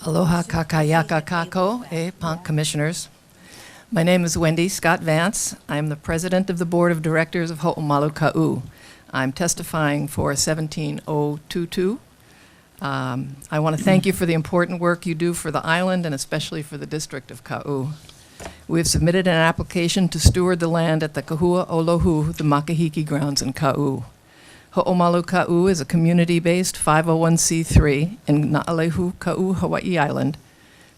Aloha kakayaka kako, Punk Commissioners. My name is Wendy Scott Vance. I'm the president of the board of directors of Ho'omalu Ka'u. I'm testifying for 17022. I want to thank you for the important work you do for the island and especially for the district of Ka'u. We have submitted an application to steward the land at the Kahua Olohu, the Makahiki grounds in Ka'u. Ho'omalu Ka'u is a community-based 501c3 in Olohu, Ka'u, Hawaii Island.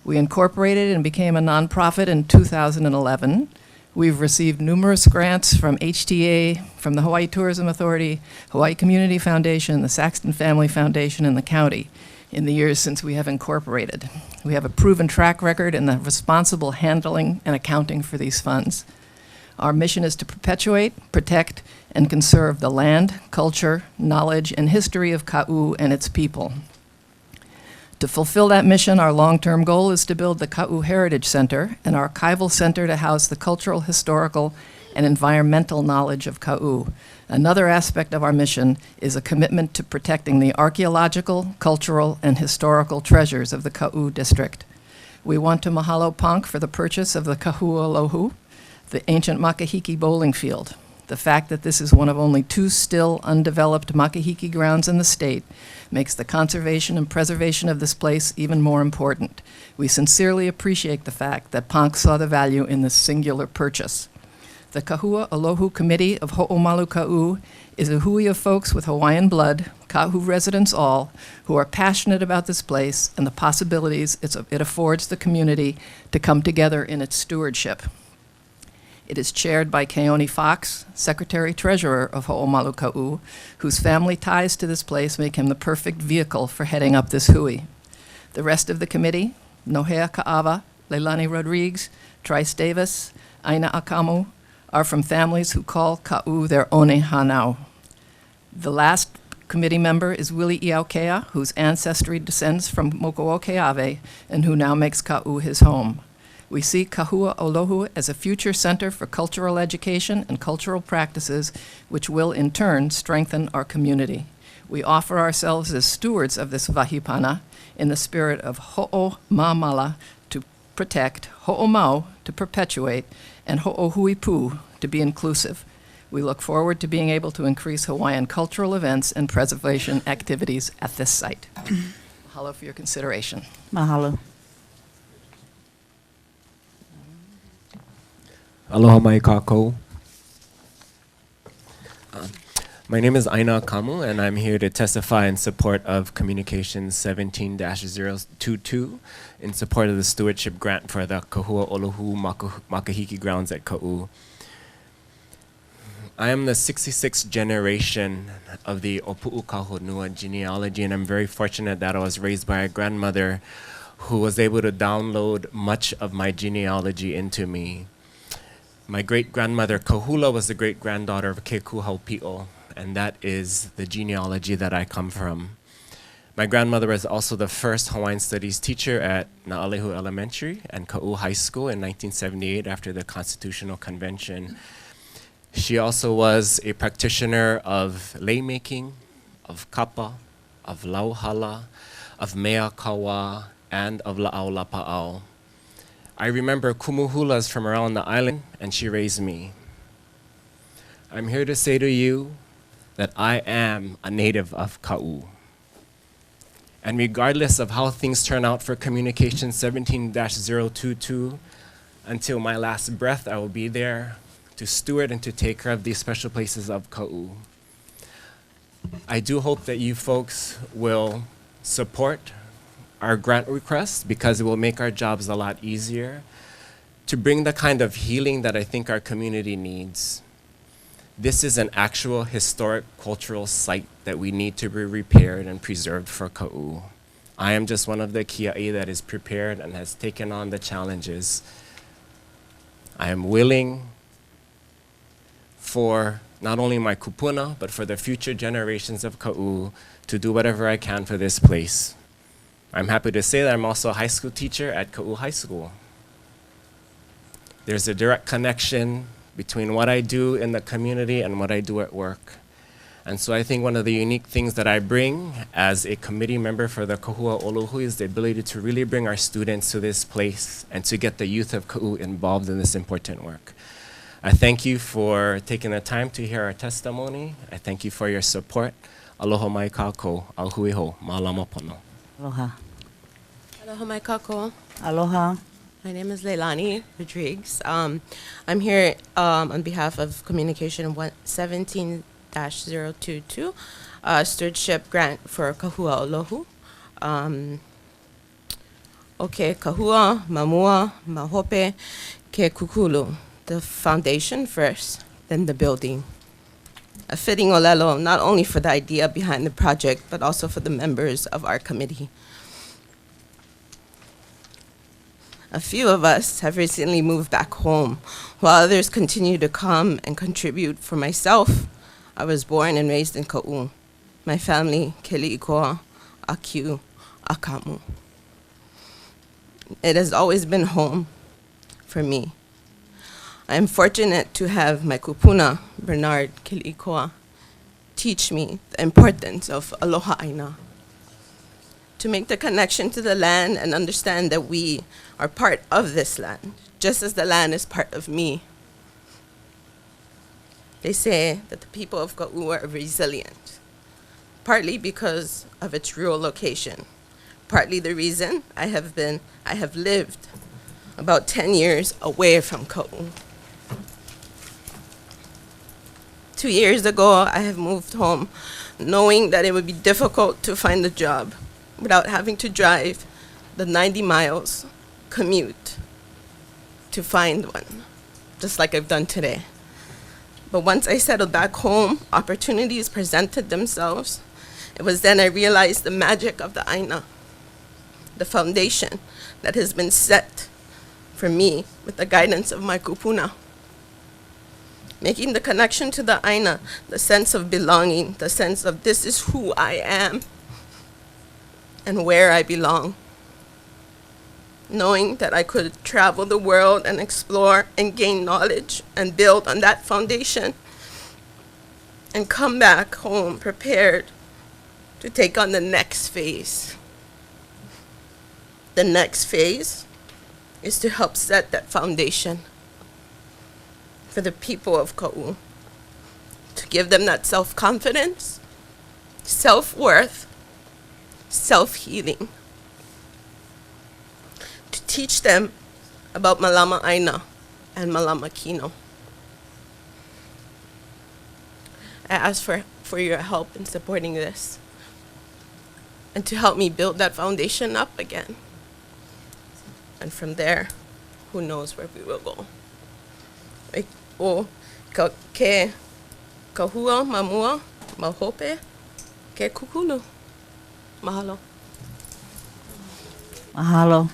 We incorporated and became a nonprofit in 2011. We've received numerous grants from HTA, from the Hawaii Tourism Authority, Hawaii Community Foundation, the Saxton Family Foundation, and the county in the years since we have incorporated. We have a proven track record in the responsible handling and accounting for these funds. Our mission is to perpetuate, protect, and conserve the land, culture, knowledge, and history of Ka'u and its people. To fulfill that mission, our long-term goal is to build the Ka'u Heritage Center, an archival center to house the cultural, historical, and environmental knowledge of Ka'u. Another aspect of our mission is a commitment to protecting the archaeological, cultural, and historical treasures of the Ka'u district. We want to mahalo Ponk for the purchase of the Kahua Olohu, the ancient Makahiki bowling field. The fact that this is one of only 2 still undeveloped Makahiki grounds in the state makes the conservation and preservation of this place even more important. We sincerely appreciate the fact that Ponk saw the value in this singular purchase. The Kahua Olohu Committee of Ho'omalu Ka'u is a hui of folks with Hawaiian blood, Ka'u residents all, who are passionate about this place and the possibilities it affords the community to come together in its stewardship. It is chaired by Keone Fox, Secretary-Treasurer of Ho'omalu Ka'u, whose family ties to this place make him the perfect vehicle for heading up this hui. The rest of the committee, Nohea Ka'ava, Leilani Rodriguez, Trice Davis, Aina Akamu, are from families who call Ka'u their one hanau. The last committee member is Willie Iaukea, whose ancestry descends from Mokuokeave and who now makes Ka'u his home. We see Kahua Olohu as a future center for cultural education and cultural practices, which will in turn strengthen our community. We offer ourselves as stewards of this vahipana in the spirit of ho'omamala, to protect, ho'omau, to perpetuate, and ho'ohuipu, to be inclusive. We look forward to being able to increase Hawaiian cultural events and preservation activities at this site. Mahalo for your consideration. Mahalo. Aloha mai kākou. My name is Aina Kamu, and I'm here to testify in support of Communications 17-022 in support of the stewardship grant for the Kahua Olohu Makahiki grounds at Ka'u. I am the 66th generation of the Opu'u Kahonua genealogy, and I'm very fortunate that I was raised by a grandmother who was able to download much of my genealogy into me. My great-grandmother Kahula was the great-granddaughter of Keku Haupi'o, and that is the genealogy that I come from. My grandmother was also the first Hawaiian Studies teacher at Na'alehu Elementary and Ka'u High School in 1978 after the Constitutional Convention. She also was a practitioner of lei-making, of kapa, of lauhala, of mea kawa, and of la'au lapa'au. I remember kumuhulas from around the island, and she raised me. I'm here to say to you that I am a native of Ka'u. And regardless of how things turn out for Communication 17-022, until my last breath, I will be there to steward and to take care of these special places of Ka'u. I do hope that you folks will support our grant requests, because it will make our jobs a lot easier to bring the kind of healing that I think our community needs. This is an actual historic cultural site that we need to be repaired and preserved for Ka'u. I am just one of the kia'i that is prepared and has taken on the challenges. I am willing for not only my kupuna, but for the future generations of Ka'u to do whatever I can for this place. I'm happy to say that I'm also a high school teacher at Ka'u High School. There's a direct connection between what I do in the community and what I do at work. And so I think one of the unique things that I bring as a committee member for the Kahua Olohu is the ability to really bring our students to this place and to get the youth of Ka'u involved in this important work. I thank you for taking the time to hear our testimony. I thank you for your support. Aloha mai kākou, auhui ho, mālama pono. Aloha. Aloha mai kākou. Aloha. My name is Leilani Rodriguez. I'm here on behalf of Communication 17-022, Stewardship Grant for Kahua Olohu. Okay, Kahua, Mamua, Mahope, Ke Kukulu. The foundation first, then the building. A fitting olelo, not only for the idea behind the project, but also for the members of our committee. A few of us have recently moved back home, while others continue to come and contribute. For myself, I was born and raised in Ka'u. My family, Keli'ikoa, Akiu, Akamu. It has always been home for me. I am fortunate to have my kupuna, Bernard Keli'ikoa, teach me the importance of aloha aina, to make the connection to the land and understand that we are part of this land, just as the land is part of me. They say that the people of Ka'u are resilient, partly because of its rural location, partly the reason I have lived about 10 years away from Ka'u. 2 years ago, I have moved home, knowing that it would be difficult to find a job without having to drive the 90 miles commute to find one, just like I've done today. But once I settled back home, opportunities presented themselves. It was then I realized the magic of the aina, the foundation that has been set for me with the guidance of my kupuna. Making the connection to the aina, the sense of belonging, the sense of this is who I am and where I belong. Knowing that I could travel the world and explore and gain knowledge and build on that foundation and come back home prepared to take on the next phase. The next phase is to help set that foundation for the people of Ka'u, to give them that self-confidence, self-worth, self-healing, to teach them about Malama Aina and Malama Kino. I ask for your help in supporting this and to help me build that foundation up again. And from there, who knows where we will go. O ke kahua, mamua, mahope, ke kukulu. Mahalo. Mahalo.